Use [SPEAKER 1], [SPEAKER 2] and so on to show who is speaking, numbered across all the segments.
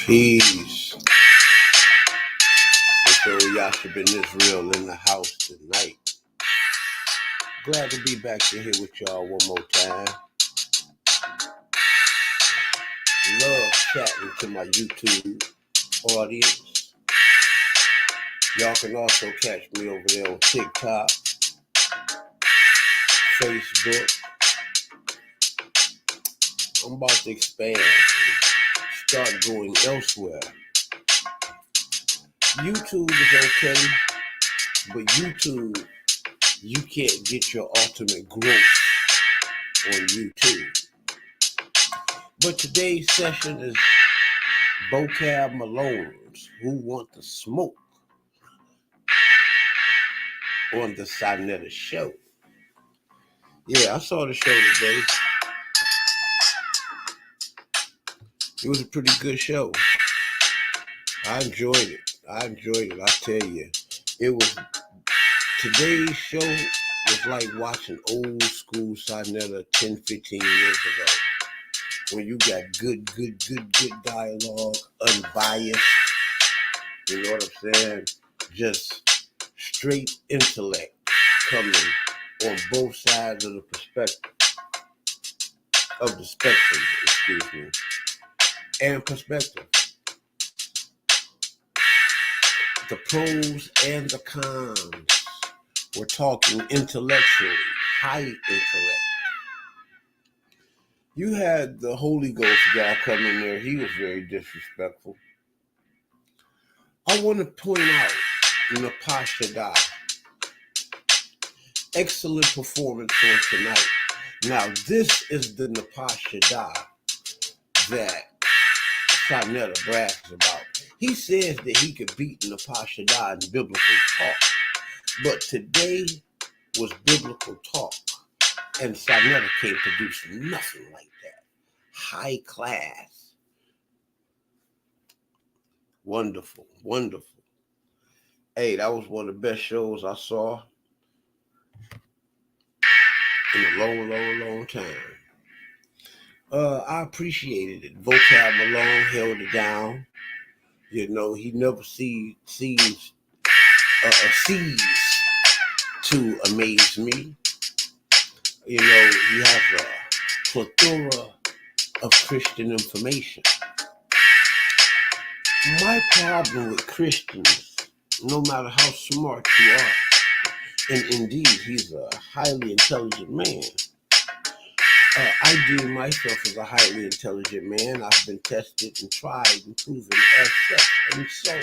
[SPEAKER 1] Peace. It's old Yasha Ben Israel in the house tonight. Glad to be back in here with y'all one more time. Love chatting to my YouTube audience. Y'all can also catch me over there on TikTok, Facebook. I'm about to expand and start going elsewhere. YouTube is okay, but YouTube, you can't get your ultimate growth on YouTube. But today's session is Vocab Malone's Who Want to Smoke on the Saneter Show. Yeah, I saw the show today. It was a pretty good show. I enjoyed it. I tell you. Today's show was like watching old school Saneter 10, 15 years ago. When you got good dialogue, unbiased, you know what I'm saying? Just straight intellect coming on both sides of the spectrum, and perspective. The pros and the cons. We're talking intellectually, high intellect. You had the Holy Ghost guy come in there. He was very disrespectful. I want to point out Napashada. Excellent performance on tonight. Now, this is the Napashada that Saneter brags about. He says that he could beat Napashada in biblical talk. But today was biblical talk. And Saneter can't produce nothing like that. High class. Wonderful. Hey, that was one of the best shows I saw in a long time. I appreciated it. Vocab Malone held it down. You know, he never ceased to amaze me. You know, he has a plethora of Christian information. My problem with Christians, no matter how smart you are, and indeed he's a highly intelligent man. I deem myself as a highly intelligent man. I've been tested and tried and proven as such. And so,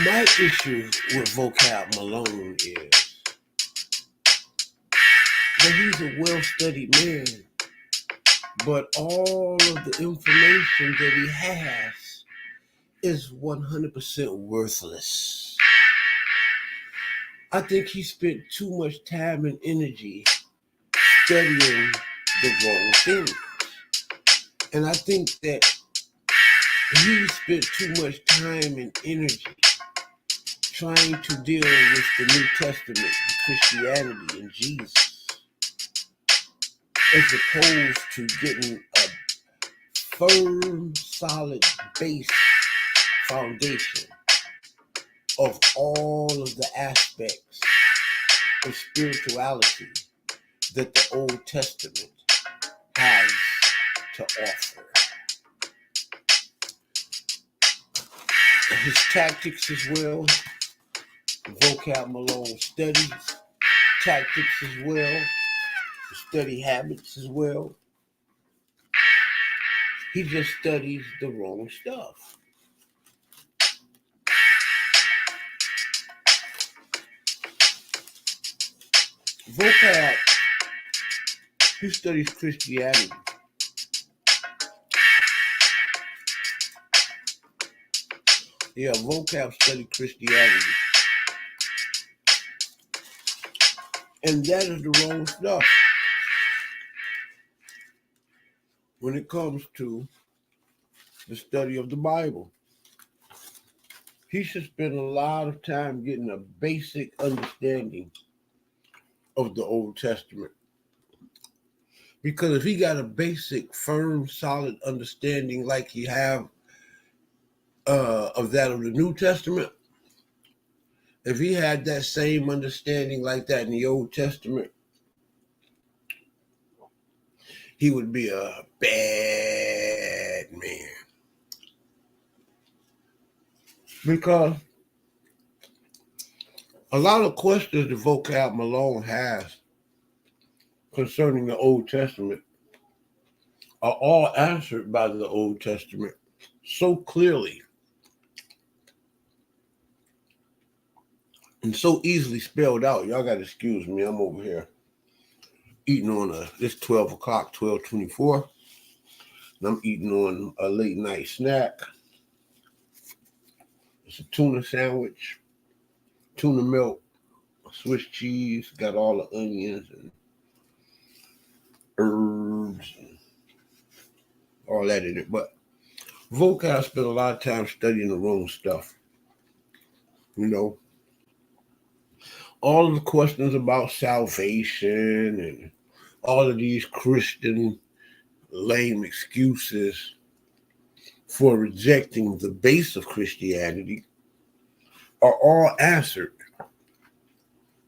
[SPEAKER 1] my issue with Vocab Malone is that he's a well-studied man, but all of the information that he has is 100% worthless. I think he spent too much time and energy studying the wrong things. And I think that he spent too much time and energy trying to deal with the New Testament, Christianity, and Jesus, as opposed to getting a firm, solid base foundation of all of the aspects of spirituality that the Old Testament has to offer. His tactics as well, Vocab Malone studies, tactics as well, study habits as well. He just studies the wrong stuff. Vocab, he studies Christianity. Yeah, Vocab studies Christianity. And that is the wrong stuff. When it comes to the study of the Bible, he should spend a lot of time getting a basic understanding of the Old Testament. Because if he got a basic, firm, solid understanding like he have of that of the New Testament, if he had that same understanding like that in the Old Testament, he would be a bad man. Because a lot of questions that Vocab Malone has concerning the Old Testament are all answered by the Old Testament so clearly and so easily spelled out. Y'all got to excuse me. I'm over here eating on this 12 o'clock, 12:24. And I'm eating on a late night snack. It's a tuna sandwich, tuna milk, Swiss cheese, got all the onions and herbs and all that in it. But Vocab spent a lot of time studying the wrong stuff. You know, all of the questions about salvation and all of these Christian lame excuses for rejecting the base of Christianity are all answered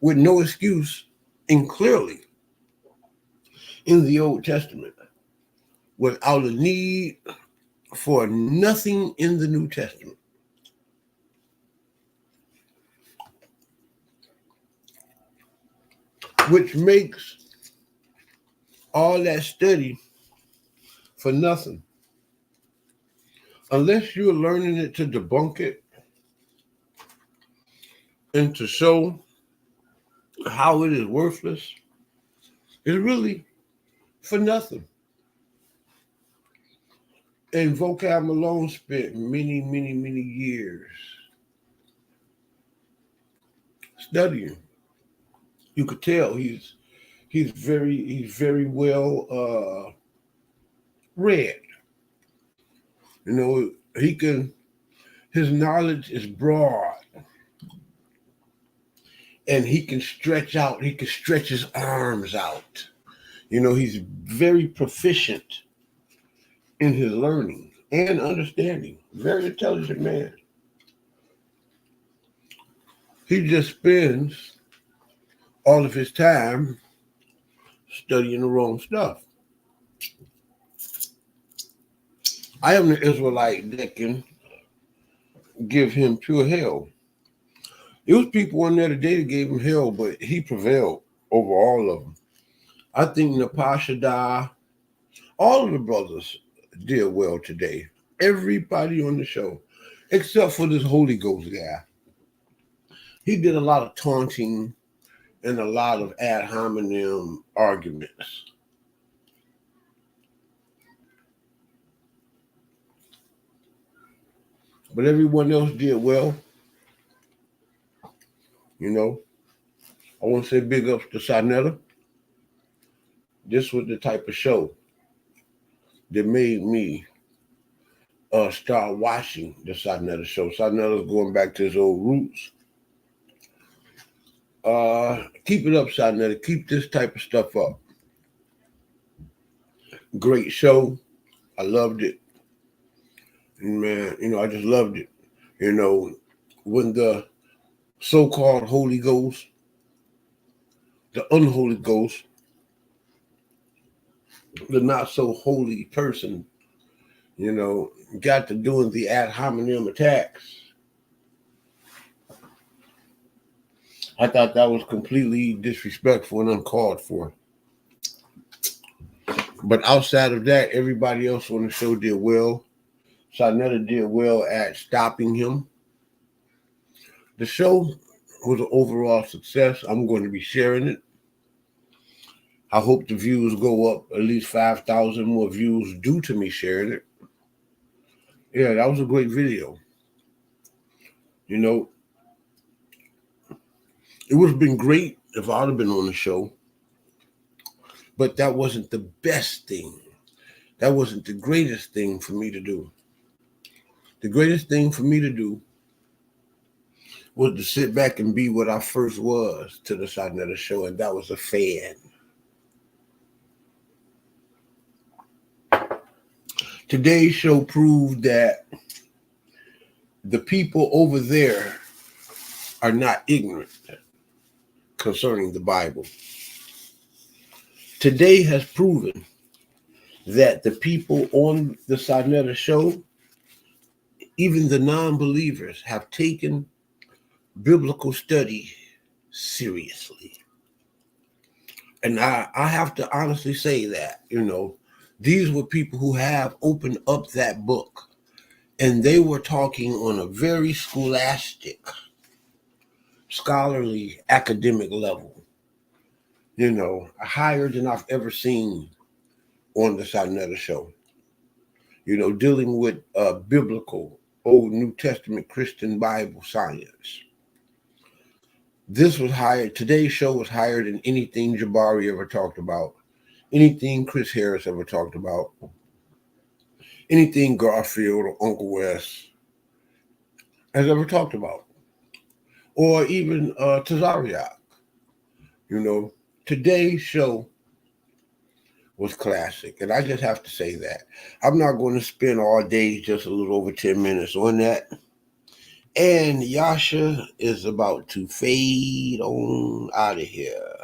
[SPEAKER 1] with no excuse and clearly in the Old Testament without a need for nothing in the New Testament. Which makes all that study for nothing. Unless you're learning it to debunk it and to show how it is worthless, it's really for nothing. And Vocab Malone spent many, many, many years studying. You could tell he's very well read. You know, his knowledge is broad. And he can stretch his arms out. You know, he's very proficient in his learning and understanding. Very intelligent man. He just spends all of his time studying the wrong stuff. I am the Israelite that can give him pure hell. There was people on there today that gave him hell, but he prevailed over all of them. I think Napashada, all of the brothers did well today. Everybody on the show, except for this Holy Ghost guy. He did a lot of taunting and a lot of ad hominem arguments. But everyone else did well. You know, I want to say big ups to Saneter. This was the type of show that made me start watching the Saneter Show. Saneter's going back to his old roots. Keep it up, Saneter. Keep this type of stuff up. Great show. I loved it. And man, you know, I just loved it. You know, when the so-called Holy Ghost, the unholy ghost, the not so holy person, you know, got to doing the ad hominem attacks. I thought that was completely disrespectful and uncalled for. But outside of that, everybody else on the show did well. Saneter did well at stopping him. The show was an overall success. I'm going to be sharing it. I hope the views go up at least 5,000 more views due to me sharing it. Yeah, that was a great video. You know, it would have been great if I'd have been on the show, but that wasn't the best thing. That wasn't the greatest thing for me to do. The greatest thing for me to do was to sit back and be what I first was to the Saneter Show, and that was a fan. Today's show proved that the people over there are not ignorant concerning the Bible. Today has proven that the people on the Saneter Show, even the non-believers, have taken biblical study seriously. And I have to honestly say that, these were people who have opened up that book, and they were talking on a very scholastic, scholarly, academic level, higher than I've ever seen on the Saneter Show, dealing with biblical, Old New Testament Christian Bible science. This was higher, today's show was higher than anything Jabari ever talked about, anything Chris Harris ever talked about, anything Garfield or Uncle Wes has ever talked about, or even Tazariak. Today's show was classic, and I just have to say that. I'm not going to spend all day, just a little over 10 minutes on that. And Yasha is about to fade on out of here.